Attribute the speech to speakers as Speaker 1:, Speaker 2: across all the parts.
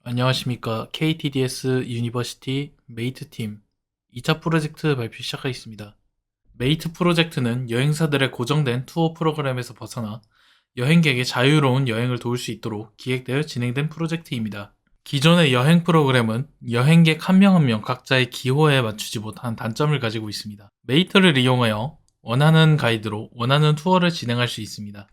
Speaker 1: 안녕하십니까. KTDS 유니버시티 메이트 팀 2차 프로젝트 발표 시작하겠습니다. 메이트 프로젝트는 여행사들의 고정된 투어 프로그램에서 벗어나 여행객의 자유로운 여행을 도울 수 있도록 기획되어 진행된 프로젝트입니다. 기존의 여행 프로그램은 여행객 한 명 한 명 각자의 기호에 맞추지 못한 단점을 가지고 있습니다. 메이트를 이용하여 원하는 가이드로 원하는 투어를 진행할 수 있습니다.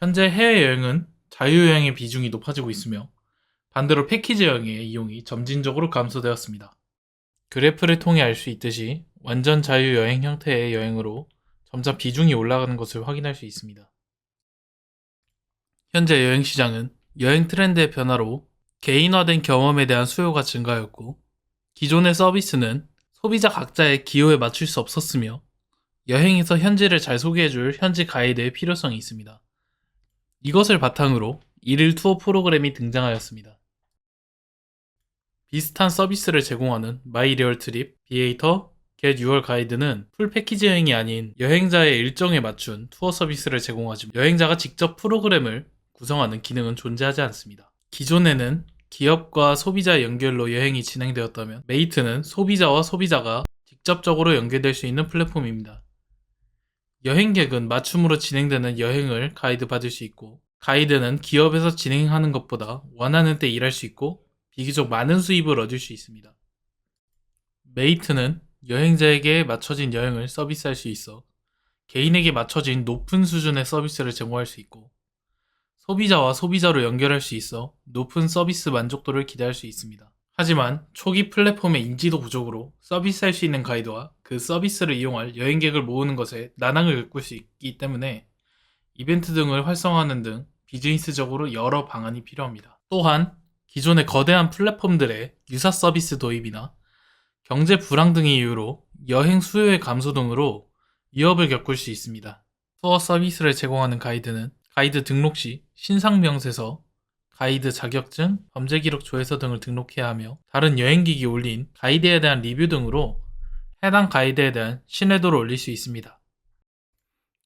Speaker 1: 현재 해외여행은 자유여행의 비중이 높아지고 있으며 반대로 패키지 여행의 이용이 점진적으로 감소되었습니다. 그래프를 통해 알 수 있듯이 완전 자유여행 형태의 여행으로 점차 비중이 올라가는 것을 확인할 수 있습니다. 현재 여행 시장은 여행 트렌드의 변화로 개인화된 경험에 대한 수요가 증가하였고, 기존의 서비스는 소비자 각자의 기호에 맞출 수 없었으며 여행에서 현지를 잘 소개해줄 현지 가이드의 필요성이 있습니다. 이것을 바탕으로 일일 투어 프로그램이 등장하였습니다. 비슷한 서비스를 제공하는 마이 리얼 트립, 비에이터, Get Your 가이드는 풀 패키지 여행이 아닌 여행자의 일정에 맞춘 투어 서비스를 제공하지만 여행자가 직접 프로그램을 구성하는 기능은 존재하지 않습니다. 기존에는 기업과 소비자의 연결로 여행이 진행되었다면 메이트는 소비자와 소비자가 직접적으로 연결될 수 있는 플랫폼입니다. 여행객은 맞춤으로 진행되는 여행을 가이드 받을 수 있고, 가이드는 기업에서 진행하는 것보다 원하는 때 일할 수 있고 비교적 많은 수입을 얻을 수 있습니다. 메이트는 여행자에게 맞춰진 여행을 서비스할 수 있어 개인에게 맞춰진 높은 수준의 서비스를 제공할 수 있고, 소비자와 소비자로 연결할 수 있어 높은 서비스 만족도를 기대할 수 있습니다. 하지만 초기 플랫폼의 인지도 부족으로 서비스할 수 있는 가이드와 그 서비스를 이용할 여행객을 모으는 것에 난항을 겪을 수 있기 때문에 이벤트 등을 활성화하는 등 비즈니스적으로 여러 방안이 필요합니다. 또한 기존의 거대한 플랫폼들의 유사 서비스 도입이나 경제 불황 등의 이유로 여행 수요의 감소 등으로 위협을 겪을 수 있습니다. 투어 서비스를 제공하는 가이드는 가이드 등록 시 신상 명세서, 가이드 자격증, 범죄 기록 조회서 등을 등록해야 하며 다른 여행객이 올린 가이드에 대한 리뷰 등으로 해당 가이드에 대한 신뢰도를 올릴 수 있습니다.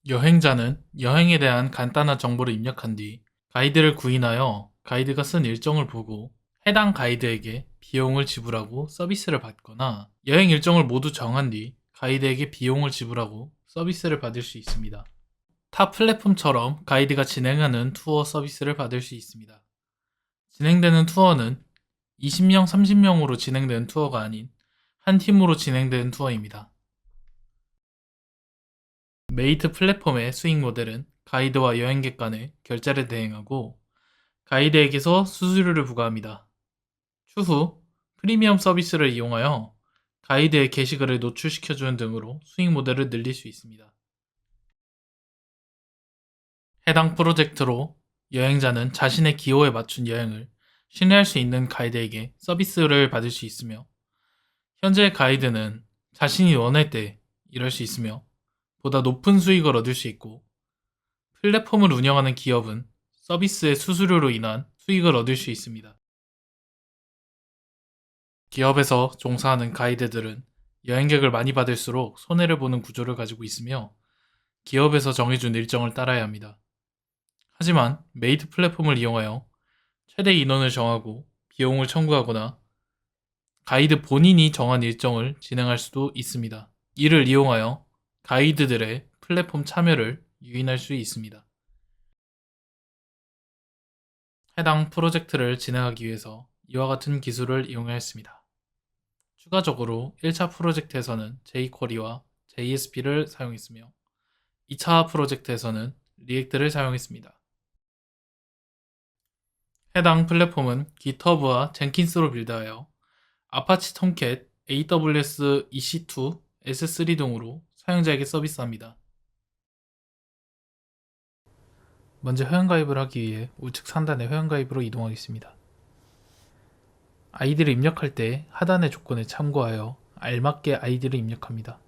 Speaker 1: 여행자는 여행에 대한 간단한 정보를 입력한 뒤 가이드를 구인하여 가이드가 쓴 일정을 보고 해당 가이드에게 비용을 지불하고 서비스를 받거나, 여행 일정을 모두 정한 뒤 가이드에게 비용을 지불하고 서비스를 받을 수 있습니다. 타 플랫폼처럼 가이드가 진행하는 투어 서비스를 받을 수 있습니다. 진행되는 투어는 20명, 30명으로 진행되는 투어가 아닌 한 팀으로 진행되는 투어입니다. 메이트 플랫폼의 수익 모델은 가이드와 여행객 간의 결제를 대행하고 가이드에게서 수수료를 부과합니다. 추후 프리미엄 서비스를 이용하여 가이드의 게시글을 노출시켜주는 등으로 수익 모델을 늘릴 수 있습니다. 해당 프로젝트로 여행자는 자신의 기호에 맞춘 여행을 신뢰할 수 있는 가이드에게 서비스를 받을 수 있으며, 현재 가이드는 자신이 원할 때 일할 수 있으며 보다 높은 수익을 얻을 수 있고, 플랫폼을 운영하는 기업은 서비스의 수수료로 인한 수익을 얻을 수 있습니다. 기업에서 종사하는 가이드들은 여행객을 많이 받을수록 손해를 보는 구조를 가지고 있으며 기업에서 정해준 일정을 따라야 합니다. 하지만 메이트 플랫폼을 이용하여 최대 인원을 정하고 비용을 청구하거나 가이드 본인이 정한 일정을 진행할 수도 있습니다. 이를 이용하여 가이드들의 플랫폼 참여를 유인할 수 있습니다. 해당 프로젝트를 진행하기 위해서 이와 같은 기술을 이용하였습니다. 추가적으로 1차 프로젝트에서는 jQuery와 JSP를 사용했으며 2차 프로젝트에서는 리액트를 사용했습니다. 해당 플랫폼은 GitHub와 젠킨스로 빌드하여 아파치 톰캣, AWS EC2, S3 등으로 사용자에게 서비스합니다. 먼저 회원가입을 하기 위해 우측 상단의 회원가입으로 이동하겠습니다. 아이디를 입력할 때 하단의 조건에 참고하여 알맞게 아이디를 입력합니다.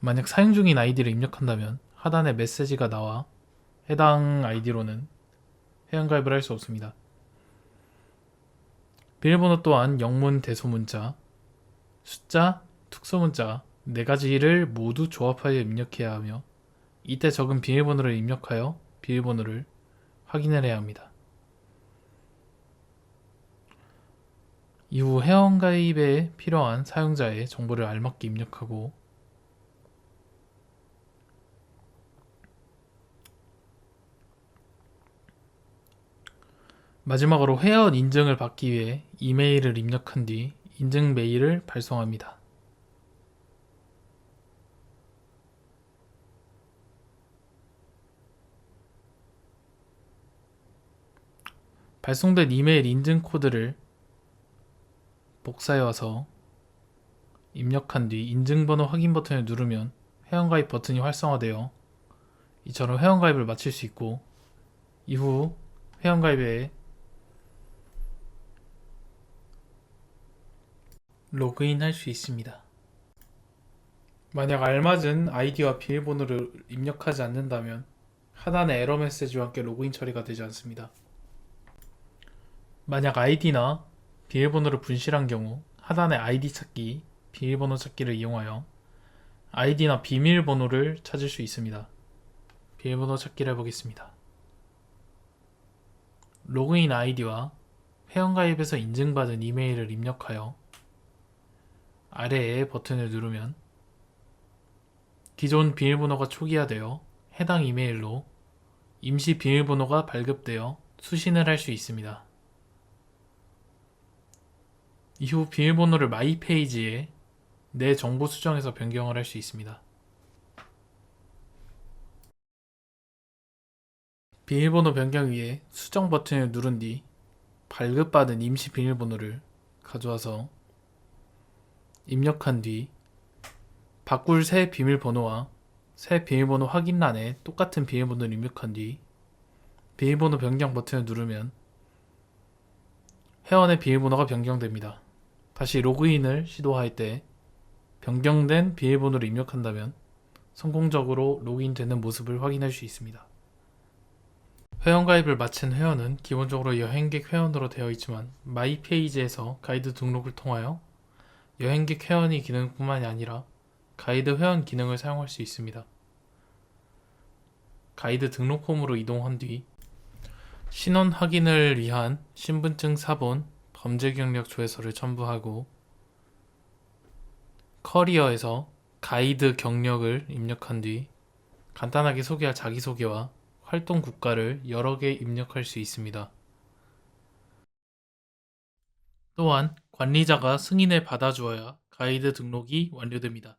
Speaker 1: 만약 사용 중인 아이디를 입력한다면 하단에 메시지가 나와 해당 아이디로는 회원가입을 할 수 없습니다. 비밀번호 또한 영문, 대소문자, 숫자, 특수문자 4가지를 모두 조합하여 입력해야 하며, 이때 적은 비밀번호를 입력하여 비밀번호를 확인을 해야 합니다. 이후 회원가입에 필요한 사용자의 정보를 알맞게 입력하고 마지막으로 회원 인증을 받기 위해 이메일을 입력한 뒤 인증 메일을 발송합니다. 발송된 이메일 인증 코드를 복사해 와서 입력한 뒤 인증번호 확인 버튼을 누르면 회원가입 버튼이 활성화되어 이처럼 회원가입을 마칠 수 있고 이후 회원가입에 로그인 할 수 있습니다. 만약 알맞은 아이디와 비밀번호를 입력하지 않는다면 하단의 에러 메시지와 함께 로그인 처리가 되지 않습니다. 만약 아이디나 비밀번호를 분실한 경우 하단의 아이디 찾기, 비밀번호 찾기를 이용하여 아이디나 비밀번호를 찾을 수 있습니다. 비밀번호 찾기를 해보겠습니다. 로그인 아이디와 회원가입에서 인증받은 이메일을 입력하여 아래의 버튼을 누르면 기존 비밀번호가 초기화되어 해당 이메일로 임시 비밀번호가 발급되어 수신을 할 수 있습니다. 이후 비밀번호를 마이 페이지에 내 정보 수정해서 변경을 할 수 있습니다. 비밀번호 변경 위에 수정 버튼을 누른 뒤 발급받은 임시 비밀번호를 가져와서 입력한 뒤 바꿀 새 비밀번호와 새 비밀번호 확인란에 똑같은 비밀번호를 입력한 뒤 비밀번호 변경 버튼을 누르면 회원의 비밀번호가 변경됩니다. 다시 로그인을 시도할 때 변경된 비밀번호를 입력한다면 성공적으로 로그인되는 모습을 확인할 수 있습니다. 회원가입을 마친 회원은 기본적으로 여행객 회원으로 되어 있지만 마이 페이지에서 가이드 등록을 통하여 여행객 회원이 기능뿐만이 아니라 가이드 회원 기능을 사용할 수 있습니다. 가이드 등록 폼으로 이동한 뒤 신원 확인을 위한 신분증 사본, 범죄 경력 조회서를 첨부하고 커리어에서 가이드 경력을 입력한 뒤 간단하게 소개할 자기소개와 활동 국가를 여러 개 입력할 수 있습니다. 또한 관리자가 승인을 받아주어야 가이드 등록이 완료됩니다.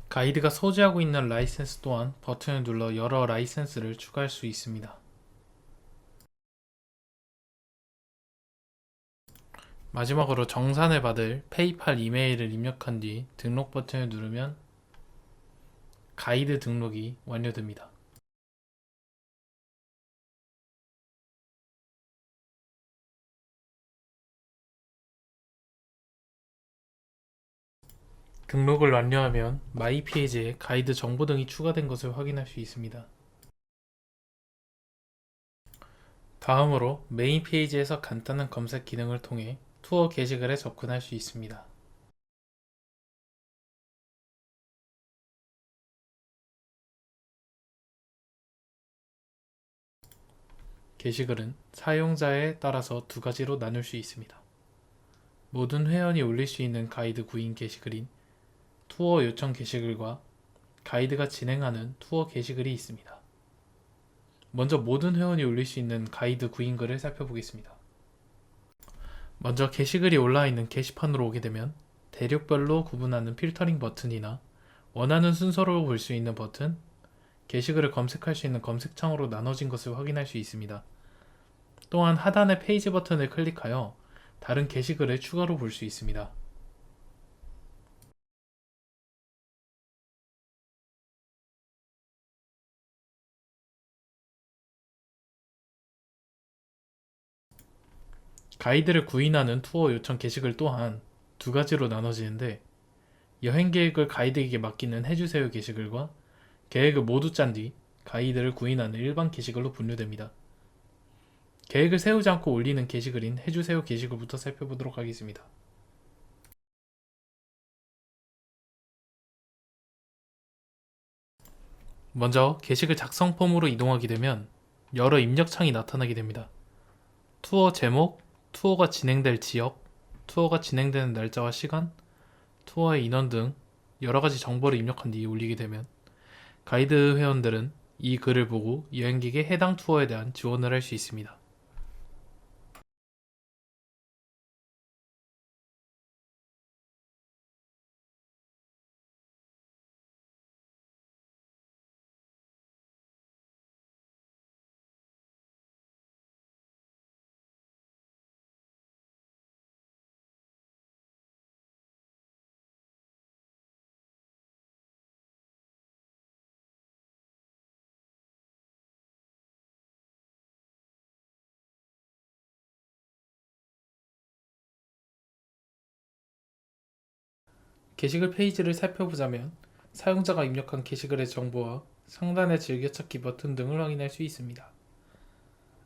Speaker 1: 가이드가 소지하고 있는 라이센스 또한 버튼을 눌러 여러 라이센스를 추가할 수 있습니다. 마지막으로 정산을 받을 페이팔 이메일을 입력한 뒤 등록 버튼을 누르면 가이드 등록이 완료됩니다. 등록을 완료하면 마이 페이지에 가이드 정보 등이 추가된 것을 확인할 수 있습니다. 다음으로 메인 페이지에서 간단한 검색 기능을 통해 투어 게시글에 접근할 수 있습니다. 게시글은 사용자에 따라서 두 가지로 나눌 수 있습니다. 모든 회원이 올릴 수 있는 가이드 구인 게시글인 투어 요청 게시글과 가이드가 진행하는 투어 게시글이 있습니다. 먼저 모든 회원이 올릴 수 있는 가이드 구인글을 살펴보겠습니다. 먼저 게시글이 올라있는 게시판으로 오게 되면 대륙별로 구분하는 필터링 버튼이나 원하는 순서로 볼 수 있는 버튼, 게시글을 검색할 수 있는 검색창으로 나눠진 것을 확인할 수 있습니다. 또한 하단의 페이지 버튼을 클릭하여 다른 게시글을 추가로 볼 수 있습니다. 가이드를 구인하는 투어 요청 게시글 또한 두 가지로 나눠지는데 여행 계획을 가이드에게 맡기는 해주세요 게시글과 계획을 모두 짠 뒤 가이드를 구인하는 일반 게시글로 분류됩니다. 계획을 세우지 않고 올리는 게시글인 해주세요 게시글부터 살펴보도록 하겠습니다. 먼저 게시글 작성 폼으로 이동하게 되면 여러 입력 창이 나타나게 됩니다. 투어 제목, 투어가 진행될 지역, 투어가 진행되는 날짜와 시간, 투어의 인원 등 여러가지 정보를 입력한 뒤 올리게 되면 가이드 회원들은 이 글을 보고 여행객의 해당 투어에 대한 지원을 할 수 있습니다. 게시글 페이지를 살펴보자면 사용자가 입력한 게시글의 정보와 상단의 즐겨찾기 버튼 등을 확인할 수 있습니다.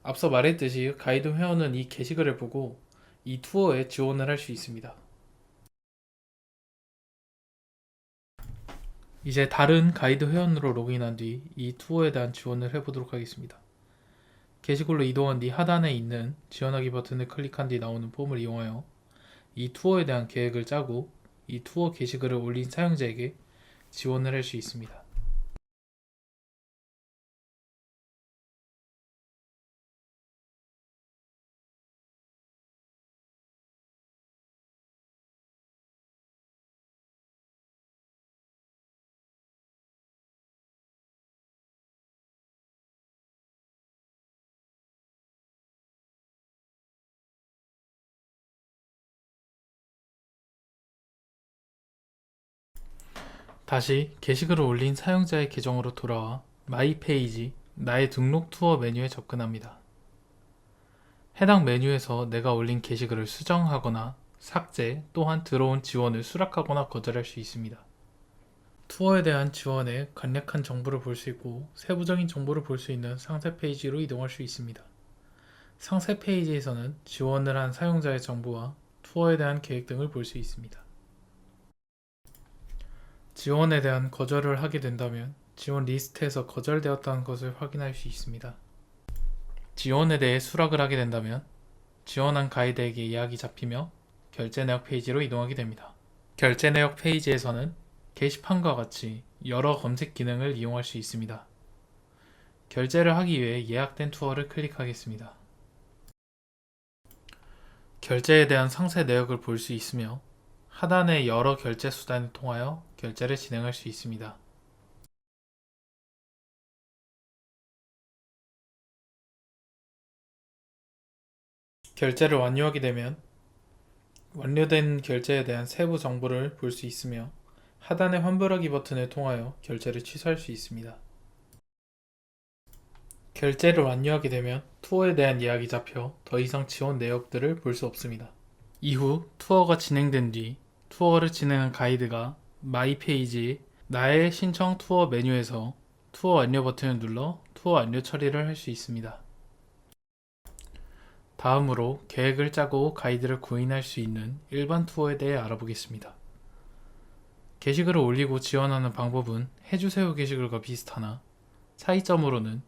Speaker 1: 앞서 말했듯이 가이드 회원은 이 게시글을 보고 이 투어에 지원을 할 수 있습니다. 이제 다른 가이드 회원으로 로그인한 뒤 이 투어에 대한 지원을 해보도록 하겠습니다. 게시글로 이동한 뒤 하단에 있는 지원하기 버튼을 클릭한 뒤 나오는 폼을 이용하여 이 투어에 대한 계획을 짜고 이 투어 게시글을 올린 사용자에게 지원을 할 수 있습니다. 다시 게시글을 올린 사용자의 계정으로 돌아와 마이 페이지, 나의 등록 투어 메뉴에 접근합니다. 해당 메뉴에서 내가 올린 게시글을 수정하거나 삭제 또한 들어온 지원을 수락하거나 거절할 수 있습니다. 투어에 대한 지원에 간략한 정보를 볼 수 있고 세부적인 정보를 볼 수 있는 상세 페이지로 이동할 수 있습니다. 상세 페이지에서는 지원을 한 사용자의 정보와 투어에 대한 계획 등을 볼 수 있습니다. 지원에 대한 거절을 하게 된다면 지원 리스트에서 거절되었다는 것을 확인할 수 있습니다. 지원에 대해 수락을 하게 된다면 지원한 가이드에게 예약이 잡히며 결제 내역 페이지로 이동하게 됩니다. 결제 내역 페이지에서는 게시판과 같이 여러 검색 기능을 이용할 수 있습니다. 결제를 하기 위해 예약된 투어를 클릭하겠습니다. 결제에 대한 상세 내역을 볼 수 있으며 하단의 여러 결제 수단을 통하여 결제를 진행할 수 있습니다. 결제를 완료하게 되면 완료된 결제에 대한 세부 정보를 볼 수 있으며 하단의 환불하기 버튼을 통하여 결제를 취소할 수 있습니다. 결제를 완료하게 되면 투어에 대한 예약이 잡혀 더 이상 지원 내역들을 볼 수 없습니다. 이후 투어가 진행된 뒤 투어를 진행한 가이드가 마이 페이지 나의 신청 투어 메뉴에서 투어 완료 버튼을 눌러 투어 완료 처리를 할 수 있습니다. 다음으로 계획을 짜고 가이드를 구인할 수 있는 일반 투어에 대해 알아보겠습니다. 게시글을 올리고 지원하는 방법은 해주세요 게시글과 비슷하나 차이점으로는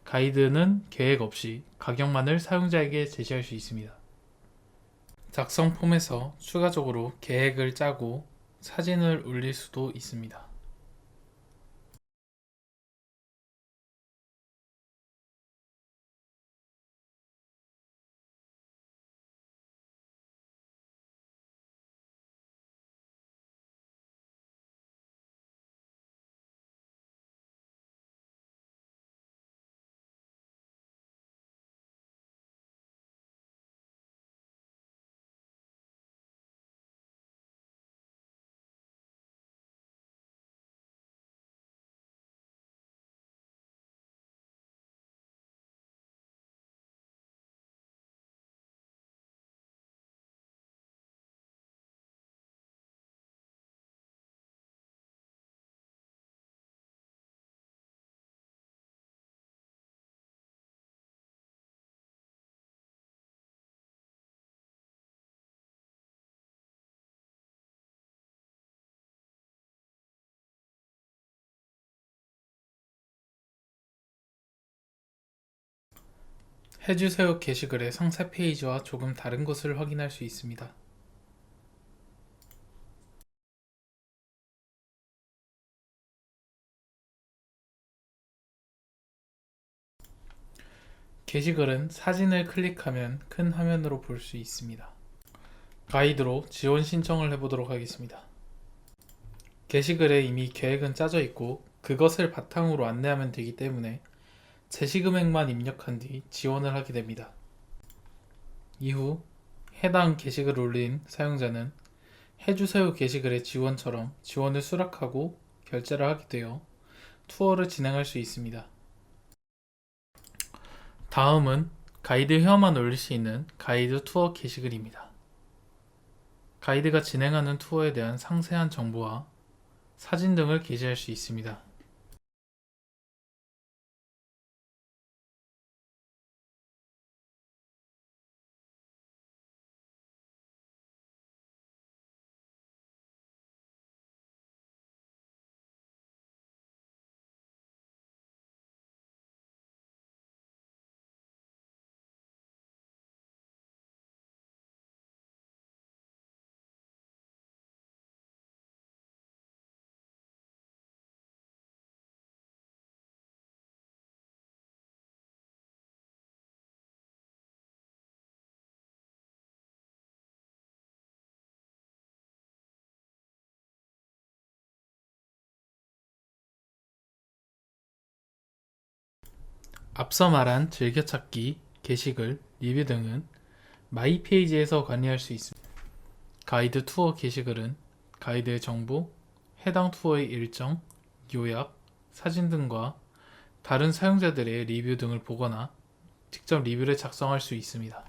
Speaker 1: 가이드는 계획 없이 가격만을 사용자에게 제시할 수 있습니다. 작성 폼에서 추가적으로 계획을 짜고 사진을 올릴 수도 있습니다. 해주세요 게시글의 상세 페이지와 조금 다른 것을 확인할 수 있습니다. 게시글은 사진을 클릭하면 큰 화면으로 볼 수 있습니다. 가이드로 지원 신청을 해보도록 하겠습니다. 게시글에 이미 계획은 짜져 있고 그것을 바탕으로 안내하면 되기 때문에 제시금액만 입력한 뒤 지원을 하게 됩니다. 이후 해당 게시글을 올린 사용자는 해주세요 게시글의 지원처럼 지원을 수락하고 결제를 하게 되어 투어를 진행할 수 있습니다. 다음은 가이드 회원만 올릴 수 있는 가이드 투어 게시글입니다. 가이드가 진행하는 투어에 대한 상세한 정보와 사진 등을 게시할 수 있습니다. 앞서 말한 즐겨찾기, 게시글, 리뷰 등은 마이 페이지에서 관리할 수 있습니다. 가이드 투어 게시글은 가이드의 정보, 해당 투어의 일정, 요약, 사진 등과 다른 사용자들의 리뷰 등을 보거나 직접 리뷰를 작성할 수 있습니다.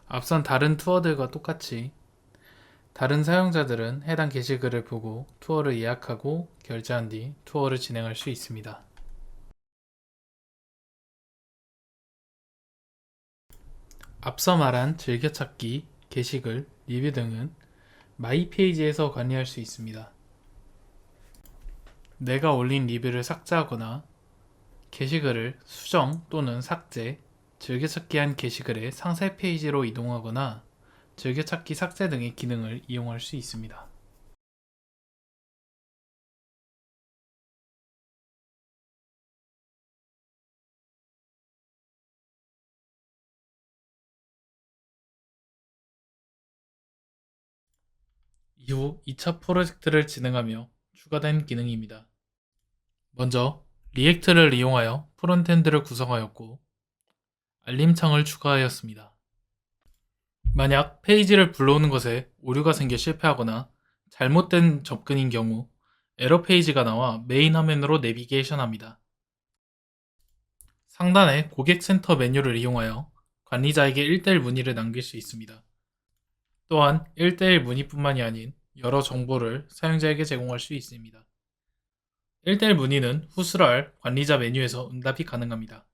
Speaker 1: 앞선 다른 투어들과 똑같이 다른 사용자들은 해당 게시글을 보고 투어를 예약하고 결제한 뒤 투어를 진행할 수 있습니다. 앞서 말한 즐겨찾기, 게시글, 리뷰 등은 마이 페이지에서 관리할 수 있습니다. 내가 올린 리뷰를 삭제하거나 게시글을 수정 또는 삭제, 즐겨찾기한 게시글의 상세 페이지로 이동하거나 즐겨찾기 삭제 등의 기능을 이용할 수 있습니다. 이후 2차 프로젝트를 진행하며 추가된 기능입니다. 먼저 리액트를 이용하여 프론트엔드를 구성하였고 알림창을 추가하였습니다. 만약 페이지를 불러오는 것에 오류가 생겨 실패하거나 잘못된 접근인 경우 에러 페이지가 나와 메인 화면으로 내비게이션 합니다. 상단의 고객 센터 메뉴를 이용하여 관리자에게 1:1 문의를 남길 수 있습니다. 또한 1:1 문의뿐만이 아닌 여러 정보를 사용자에게 제공할 수 있습니다. 1:1 문의는 후스랄 관리자 메뉴에서 응답이 가능합니다.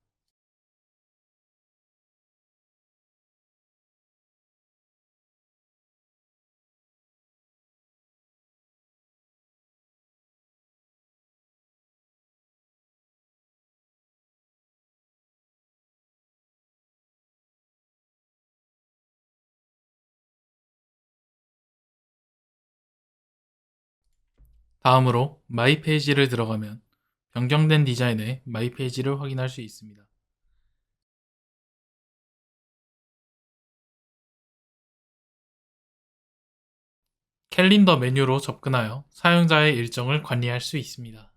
Speaker 1: 다음으로 마이 페이지를 들어가면 변경된 디자인의 마이 페이지를 확인할 수 있습니다. 캘린더 메뉴로 접근하여 사용자의 일정을 관리할 수 있습니다.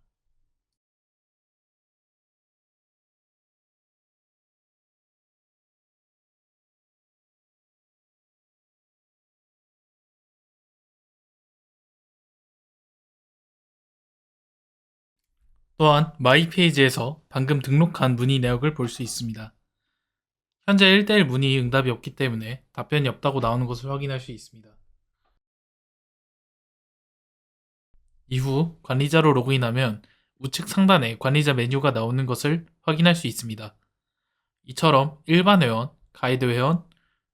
Speaker 1: 또한 마이 페이지에서 방금 등록한 문의 내역을 볼 수 있습니다. 현재 1:1 문의 응답이 없기 때문에 답변이 없다고 나오는 것을 확인할 수 있습니다. 이후 관리자로 로그인하면 우측 상단에 관리자 메뉴가 나오는 것을 확인할 수 있습니다. 이처럼 일반 회원, 가이드 회원,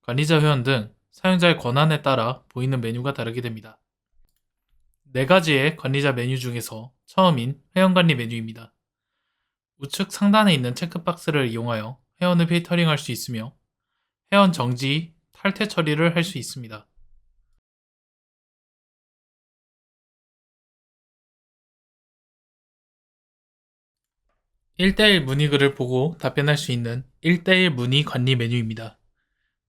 Speaker 1: 관리자 회원 등 사용자의 권한에 따라 보이는 메뉴가 다르게 됩니다. 네 가지의 관리자 메뉴 중에서 처음인 회원관리 메뉴입니다. 우측 상단에 있는 체크박스를 이용하여 회원을 필터링할 수 있으며 회원 정지, 탈퇴 처리를 할 수 있습니다. (1대1) 문의글을 보고 답변할 수 있는 (1대1) 문의 관리 메뉴입니다.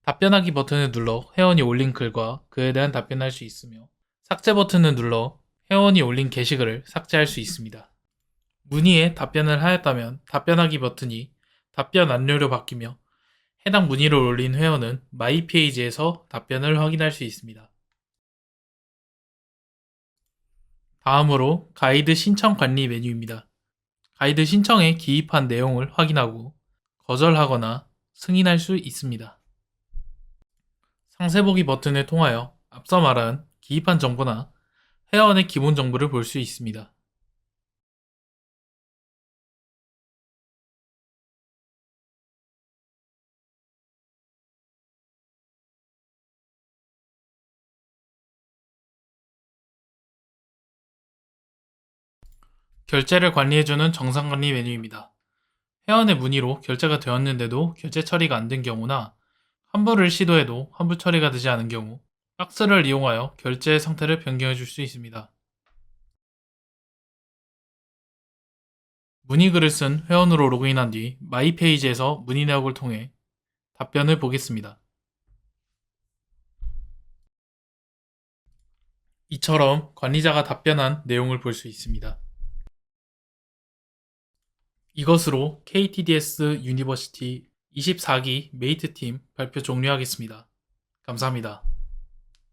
Speaker 1: 답변하기 버튼을 눌러 회원이 올린 글과 그에 대한 답변할 수 있으며 삭제 버튼을 눌러 회원이 올린 게시글을 삭제할 수 있습니다. 문의에 답변을 하였다면 답변하기 버튼이 답변 완료로 바뀌며 해당 문의를 올린 회원은 마이 페이지에서 답변을 확인할 수 있습니다. 다음으로 가이드 신청 관리 메뉴입니다. 가이드 신청에 기입한 내용을 확인하고 거절하거나 승인할 수 있습니다. 상세 보기 버튼을 통하여 앞서 말한 기입한 정보나 회원의 기본 정보를 볼 수 있습니다. 결제를 관리해주는 정상관리 메뉴입니다. 회원의 문의로 결제가 되었는데도 결제 처리가 안 된 경우나 환불을 시도해도 환불 처리가 되지 않은 경우 박스를 이용하여 결제 상태를 변경해 줄 수 있습니다. 문의글을 쓴 회원으로 로그인한 뒤 마이 페이지에서 문의 내역을 통해 답변을 보겠습니다. 이처럼 관리자가 답변한 내용을 볼 수 있습니다. 이것으로 KTDS 유니버시티 24기 메이트팀 발표 종료하겠습니다. 감사합니다.